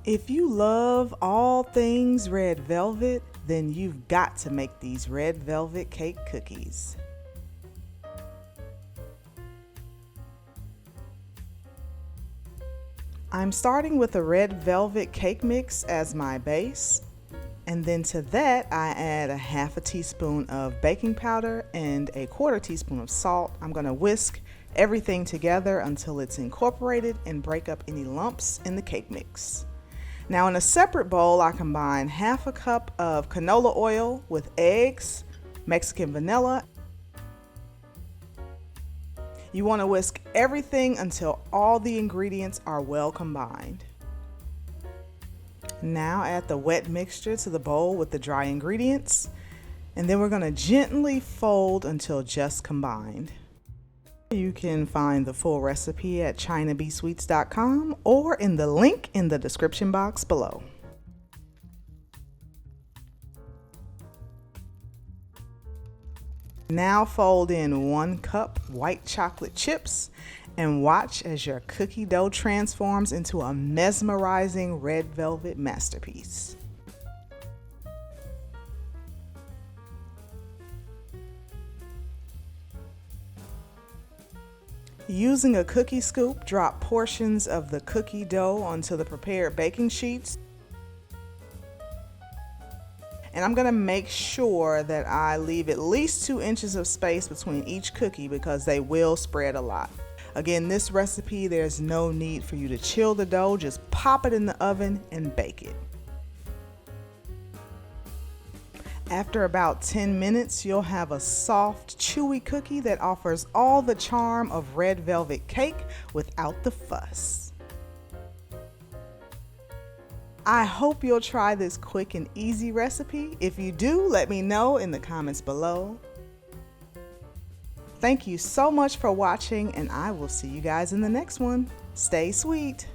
If you love all things red velvet, then you've got to make these red velvet cake cookies. I'm starting with a red velvet cake mix as my base, and then to that I add a half a teaspoon of baking powder and a quarter teaspoon of salt. I'm going to whisk everything together until it's incorporated and break up any lumps in the cake mix. Now in a separate bowl, I combine half a cup of canola oil with eggs, Mexican vanilla. You want to whisk everything until all the ingredients are well combined. Now add the wet mixture to the bowl with the dry ingredients, and then we're going to gently fold until just combined. You can find the full recipe at chynabsweets.com or in the link in the description box below. Now fold in 1 cup white chocolate chips and watch as your cookie dough transforms into a mesmerizing red velvet masterpiece. Using a cookie scoop, drop portions of the cookie dough onto the prepared baking sheets. And I'm going to make sure that I leave at least 2 inches of space between each cookie because they will spread a lot. Again, this recipe, there's no need for you to chill the dough, just pop it in the oven and bake it. After about 10 minutes, you'll have a soft, chewy cookie that offers all the charm of red velvet cake without the fuss. I hope you'll try this quick and easy recipe. If you do, let me know in the comments below. Thank you so much for watching, and I will see you guys in the next one. Stay sweet.